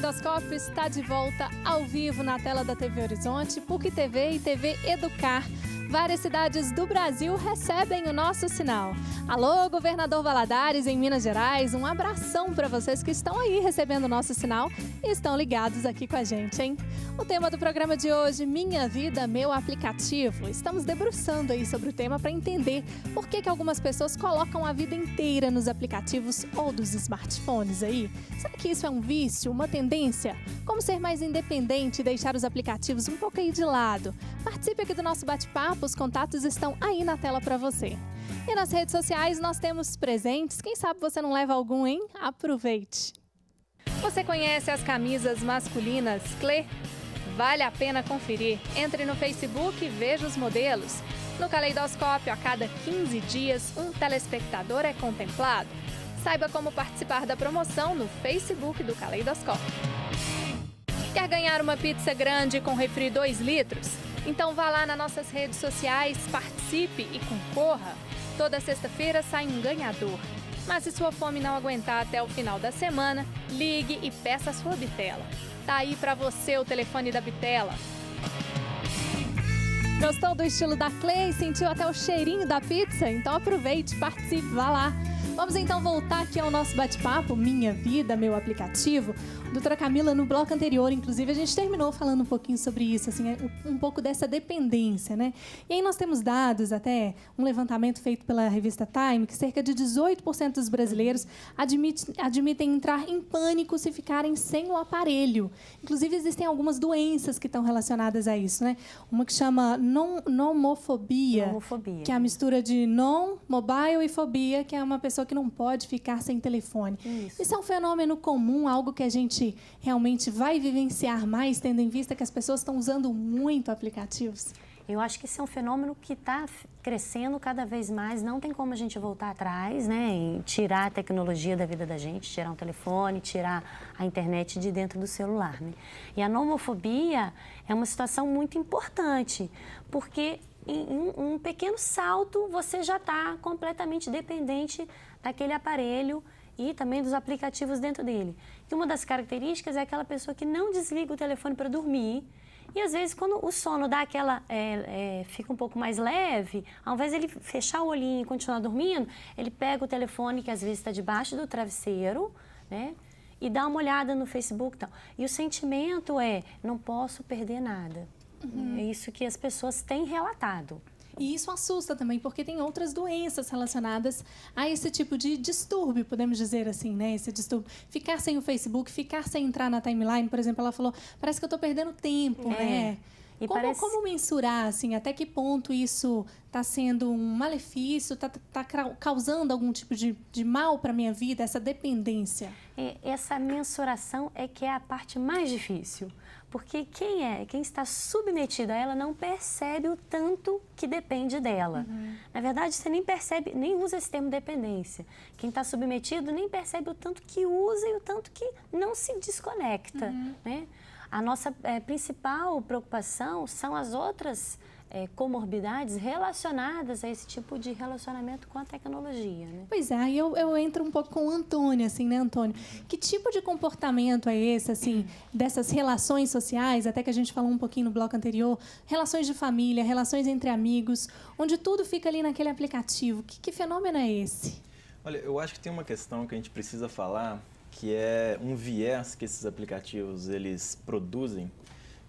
Caleidoscópio está de volta ao vivo na tela da TV Horizonte, PUC TV e TV Educar. Várias cidades do Brasil recebem o nosso sinal. Alô, Governador Valadares, em Minas Gerais, um abração para vocês que estão aí recebendo o nosso sinal e estão ligados aqui com a gente, hein? O tema do programa de hoje, Minha Vida, Meu Aplicativo. Estamos debruçando aí sobre o tema para entender por que algumas pessoas colocam a vida inteira nos aplicativos ou dos smartphones aí. Será que isso é um vício, uma tendência? Como ser mais independente e deixar os aplicativos um pouco aí de lado? Participe aqui do nosso bate-papo, os contatos estão aí na tela para você. E nas redes sociais nós temos presentes, quem sabe você não leva algum, hein? Aproveite! Você conhece as camisas masculinas Clé? Vale a pena conferir. Entre no Facebook e veja os modelos. No Caleidoscópio, a cada 15 dias, um telespectador é contemplado. Saiba como participar da promoção no Facebook do Caleidoscópio. Quer ganhar uma pizza grande com refri 2 litros? Então vá lá nas nossas redes sociais, participe e concorra. Toda sexta-feira sai um ganhador. Mas se sua fome não aguentar até o final da semana, ligue e peça a sua bitela. Tá aí pra você o telefone da bitela. Gostou do estilo da Clay? Sentiu até o cheirinho da pizza? Então aproveite, participe, vá lá. Vamos então voltar aqui ao nosso bate-papo, Minha Vida, Meu Aplicativo. Doutora Camila, no bloco anterior, inclusive, a gente terminou falando um pouquinho sobre isso, assim, um pouco dessa dependência, né? E aí nós temos dados, até um levantamento feito pela revista Time, que cerca de 18% dos brasileiros admitem entrar em pânico se ficarem sem o aparelho. Inclusive, existem algumas doenças que estão relacionadas a isso, né? Uma que chama nomofobia, que é a mistura de non, mobile e fobia, que é uma pessoa que não pode ficar sem telefone. Isso é um fenômeno comum, algo que a gente realmente vai vivenciar mais, tendo em vista que as pessoas estão usando muito aplicativos? Eu acho que esse é um fenômeno que está crescendo cada vez mais. Não tem como a gente voltar atrás, né? E tirar a tecnologia da vida da gente, tirar um telefone, tirar a internet de dentro do celular, né? E a nomofobia é uma situação muito importante, porque em um pequeno salto você já está completamente dependente daquele aparelho e também dos aplicativos dentro dele. E uma das características é aquela pessoa que não desliga o telefone para dormir. E às vezes, quando o sono dá aquela, fica um pouco mais leve, ao invés de ele fechar o olhinho e continuar dormindo, ele pega o telefone, que às vezes está debaixo do travesseiro, né? E dá uma olhada no Facebook. Então. E o sentimento é, não posso perder nada. É isso que as pessoas têm relatado. E isso assusta também, porque tem outras doenças relacionadas a esse tipo de distúrbio, podemos dizer assim, né? Esse distúrbio. Ficar sem o Facebook, ficar sem entrar na timeline, por exemplo, ela falou, parece que eu estou perdendo tempo, né? E como mensurar, assim, até que ponto isso está sendo um malefício, está causando algum tipo de mal para a minha vida, essa dependência? Essa mensuração é que é a parte mais difícil, porque quem está submetido a ela não percebe o tanto que depende dela. Na verdade, você nem percebe, nem usa esse termo dependência. Quem está submetido nem percebe o tanto que usa e o tanto que não se desconecta, né? A nossa principal preocupação são as outras comorbidades relacionadas a esse tipo de relacionamento com a tecnologia, né? Pois é, aí eu entro um pouco com o Antônio, assim, né, Antônio? Que tipo de comportamento é esse, assim, dessas relações sociais, até que a gente falou um pouquinho no bloco anterior, relações de família, relações entre amigos, onde tudo fica ali naquele aplicativo. Que fenômeno é esse? Olha, eu acho que tem uma questão que a gente precisa falar, que é um viés que esses aplicativos eles produzem,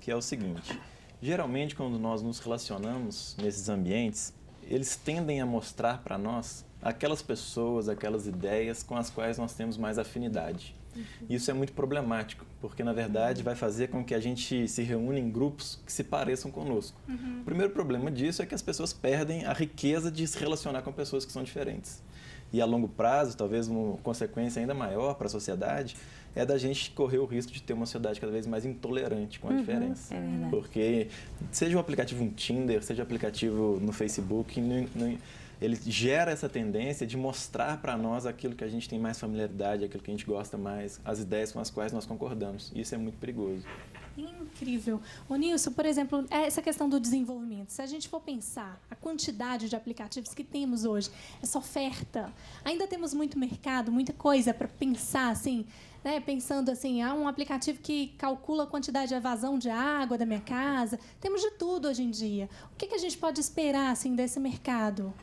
que é o seguinte: geralmente, quando nós nos relacionamos nesses ambientes, eles tendem a mostrar para nós aquelas pessoas, aquelas ideias com as quais nós temos mais afinidade. Isso é muito problemático, porque, na verdade, vai fazer com que a gente se reúna em grupos que se pareçam conosco. O primeiro problema disso é que as pessoas perdem a riqueza de se relacionar com pessoas que são diferentes. E a longo prazo, talvez uma consequência ainda maior para a sociedade, é da gente correr o risco de ter uma sociedade cada vez mais intolerante com a diferença. Porque seja o aplicativo um Tinder, seja o aplicativo no Facebook, ele gera essa tendência de mostrar para nós aquilo que a gente tem mais familiaridade, aquilo que a gente gosta mais, as ideias com as quais nós concordamos. Isso é muito perigoso. Incrível. Ô Nilson, por exemplo, essa questão do desenvolvimento, se a gente for pensar a quantidade de aplicativos que temos hoje, essa oferta, ainda temos muito mercado, muita coisa para pensar, assim, né? Pensando assim, há um aplicativo que calcula a quantidade de evasão de água da minha casa, temos de tudo hoje em dia. O que a gente pode esperar, assim, desse mercado?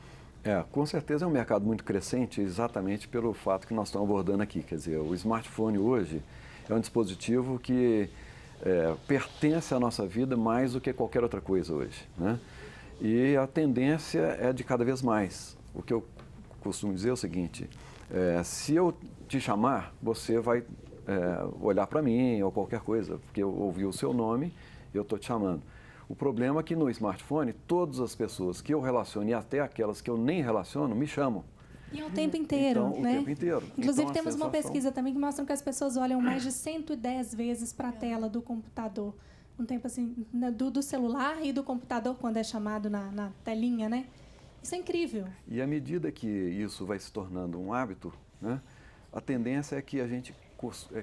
Com certeza é um mercado muito crescente, exatamente pelo fato que nós estamos abordando aqui. Quer dizer, o smartphone hoje é um dispositivo que pertence à nossa vida mais do que qualquer outra coisa hoje, né? E a tendência é de cada vez mais. O que eu costumo dizer é o seguinte, se eu te chamar, você vai olhar para mim ou qualquer coisa, porque eu ouvi o seu nome e eu estou te chamando. O problema é que no smartphone, todas as pessoas que eu relaciono e até aquelas que eu nem relaciono, me chamam. E é o tempo inteiro, então, né? O tempo inteiro. Inclusive, então, temos uma pesquisa também que mostra que as pessoas olham mais de 110 vezes para a tela do computador. Um tempo assim, do celular e do computador, quando é chamado na telinha, né? Isso é incrível. E à medida que isso vai se tornando um hábito, né, a tendência é que a gente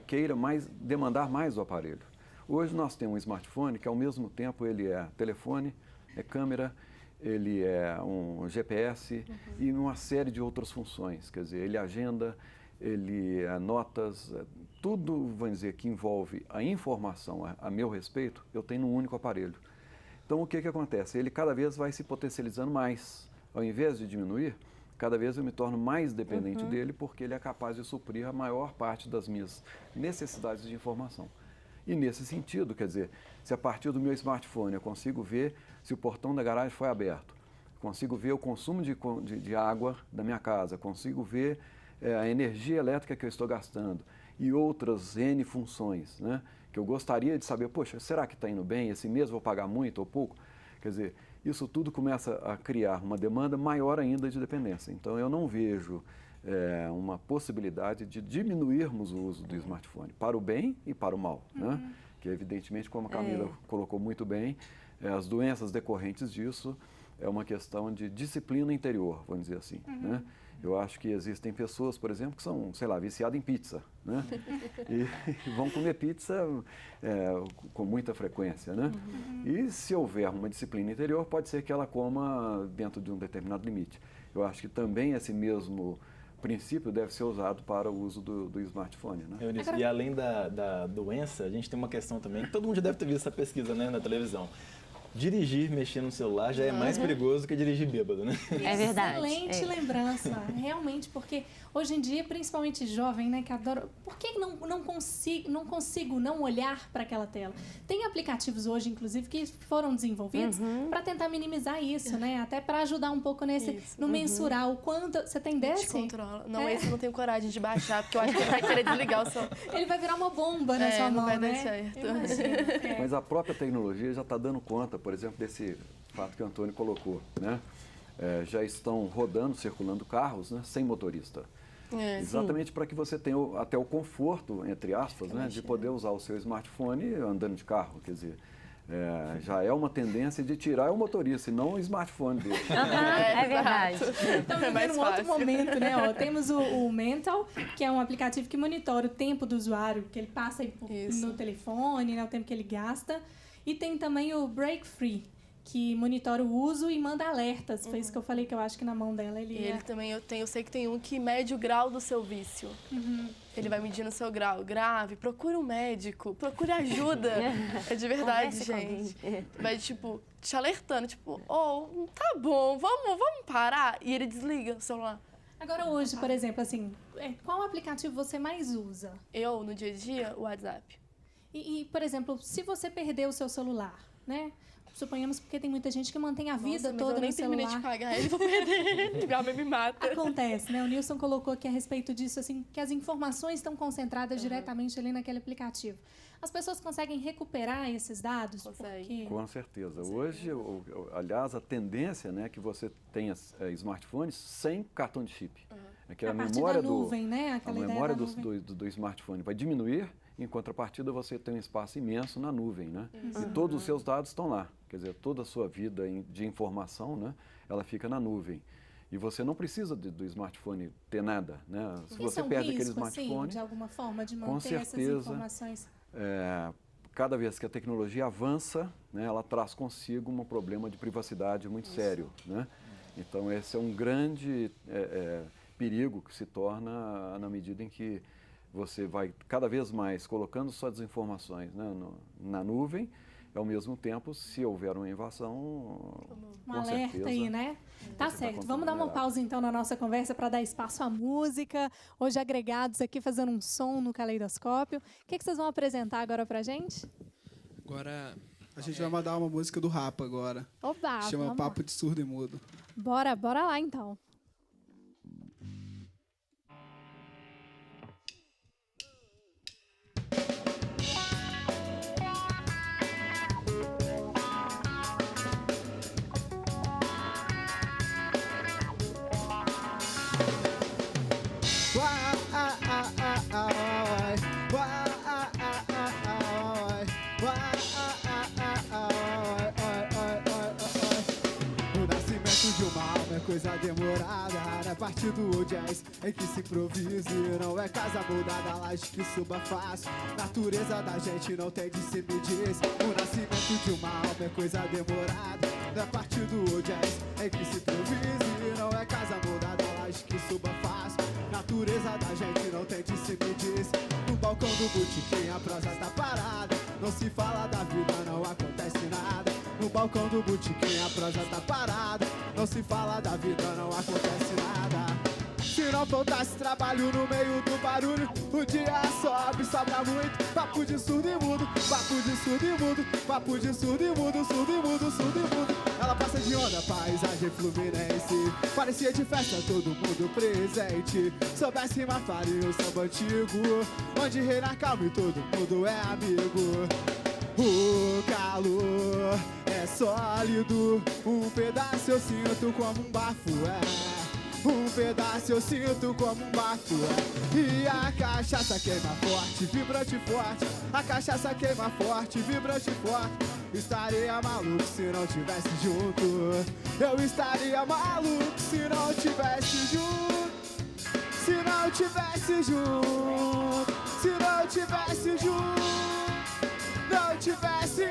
queira demandar mais o aparelho. Hoje nós temos um smartphone que, ao mesmo tempo, ele é telefone, é câmera, ele é um GPS e uma série de outras funções. Quer dizer, ele agenda, ele é notas, tudo, vamos dizer, que envolve a informação a meu respeito, eu tenho num único aparelho. Então, o que acontece? Ele cada vez vai se potencializando mais. Ao invés de diminuir, cada vez eu me torno mais dependente dele, porque ele é capaz de suprir a maior parte das minhas necessidades de informação. E nesse sentido, quer dizer, se a partir do meu smartphone eu consigo ver se o portão da garagem foi aberto, consigo ver o consumo de água da minha casa, consigo ver a energia elétrica que eu estou gastando e outras N funções, né, que eu gostaria de saber, poxa, será que está indo bem? Esse mês vou pagar muito ou pouco? Quer dizer, isso tudo começa a criar uma demanda maior ainda de dependência. Então, eu não vejo uma possibilidade de diminuirmos o uso do smartphone, para o bem e para o mal, né? Que, evidentemente, como a Camila colocou muito bem, as doenças decorrentes disso é uma questão de disciplina interior, vamos dizer assim, né? Eu acho que existem pessoas, por exemplo, que são, sei lá, viciadas em pizza, né? E vão comer pizza com muita frequência, né? E se houver uma disciplina interior, pode ser que ela coma dentro de um determinado limite. Eu acho que também esse mesmo princípio deve ser usado para o uso do smartphone, né? E além da doença, a gente tem uma questão também, que todo mundo já deve ter visto essa pesquisa, né, na televisão. Dirigir mexendo no celular já é mais perigoso que dirigir bêbado, né? É verdade. Excelente lembrança, realmente, porque hoje em dia, principalmente jovem, né, que adora... Por que não consigo não olhar para aquela tela? Tem aplicativos hoje, inclusive, que foram desenvolvidos para tentar minimizar isso, né? Até para ajudar um pouco no mensurar o quanto... Você tem desse? Controla. Não, esse eu não tenho coragem de baixar, porque eu acho que ele vai querer desligar o seu... Ele vai virar uma bomba na sua mão, não vai né? dar certo. Imagina, Mas a própria tecnologia já está dando conta, por exemplo, desse fato que o Antônio colocou, né? Já estão rodando, circulando carros, né, sem motorista. Exatamente para que você tenha até o conforto, entre aspas, né, de poder usar o seu smartphone andando de carro. Quer dizer, já é uma tendência de tirar o motorista e não o smartphone dele. É verdade. Estamos vivendo um outro momento, né? Ó, temos o Mental, que é um aplicativo que monitora o tempo do usuário, que ele passa no telefone, né, o tempo que ele gasta. E tem também o Break Free, que monitora o uso e manda alertas. Foi isso que eu falei, que eu acho que na mão dela ele... E ele também, eu sei que tem um que mede o grau do seu vício. Ele vai medindo o seu grau grave, procure um médico, procure ajuda. É de verdade, gente. Vai, tipo, te alertando, tipo, tá bom, vamos parar. E ele desliga o celular. Agora hoje, por exemplo, assim, qual aplicativo você mais usa? Eu, no dia a dia, o WhatsApp. E, por exemplo, se você perder o seu celular, né? Suponhamos porque tem muita gente que mantém a vida toda no celular. Eu nem terminei de pagar ele, vou perder. Minha mãe me mata. Acontece, né? O Nilson colocou aqui a respeito disso, assim, que as informações estão concentradas diretamente ali naquele aplicativo. As pessoas conseguem recuperar esses dados? Consegue. Com certeza. Hoje, aliás, a tendência, né, é que você tenha smartphones sem cartão de chip. A memória da nuvem, né? Aquela memória do smartphone vai diminuir. Em contrapartida, você tem um espaço imenso na nuvem, né? E todos os seus dados estão lá. Quer dizer, toda a sua vida de informação, né, ela fica na nuvem. E você não precisa do smartphone ter nada, né? Se Isso você é um perde aquele risco, assim, smartphone, de alguma forma, de com manter essas certeza, informações? cada vez que a tecnologia avança, né, ela traz consigo um problema de privacidade muito sério, né? Então, esse é um grande perigo que se torna na medida em que você vai cada vez mais colocando suas informações, né, na nuvem, e ao mesmo tempo, se houver uma invasão, Um com alerta certeza, aí, né? Tá você certo. tá Vamos dar uma vulnerável. pausa então na nossa conversa para dar espaço à música. Hoje agregados aqui fazendo um som no caleidoscópio. O que vocês vão apresentar agora pra gente? Agora a gente vai mandar uma música do Rapa agora. Oba, Chama vamos Papo lá. de Surdo e Mudo. Bora lá então. O nascimento de uma alma é coisa demorada. Na parte do jazz é que se improvise. Não é casa moldada, laje que suba fácil. Natureza da gente não tem de se medir. O nascimento de uma alma é coisa demorada. Na parte do jazz é que se improvise. Não é casa moldada, laje que suba fácil. Natureza da gente não tem de se medir. No balcão do botequim a prosa tá parada. Não se fala da vida, não acontece nada. No balcão do botequim a prosa tá parada. Não se fala da vida, não acontece nada. Se não faltasse trabalho no meio do barulho, o dia sobe, sobra muito. Papo de surdo e mudo, papo de surdo e mudo, papo de surdo e mudo, surdo e mudo, surdo e mudo. Ela passa de onda, paisagem fluminense. Parecia de festa, todo mundo presente. Soubesse rimar, faria o samba antigo, onde reina calma e todo mundo é amigo. O calor é sólido, um pedaço eu sinto como um bafo, um pedaço eu sinto como um bafo, E a cachaça queima forte, vibrante forte. A cachaça queima forte, vibrante forte. Estaria maluco se não tivesse junto. Eu estaria maluco se não tivesse junto. Se não tivesse junto. Se não tivesse junto. Não tivesse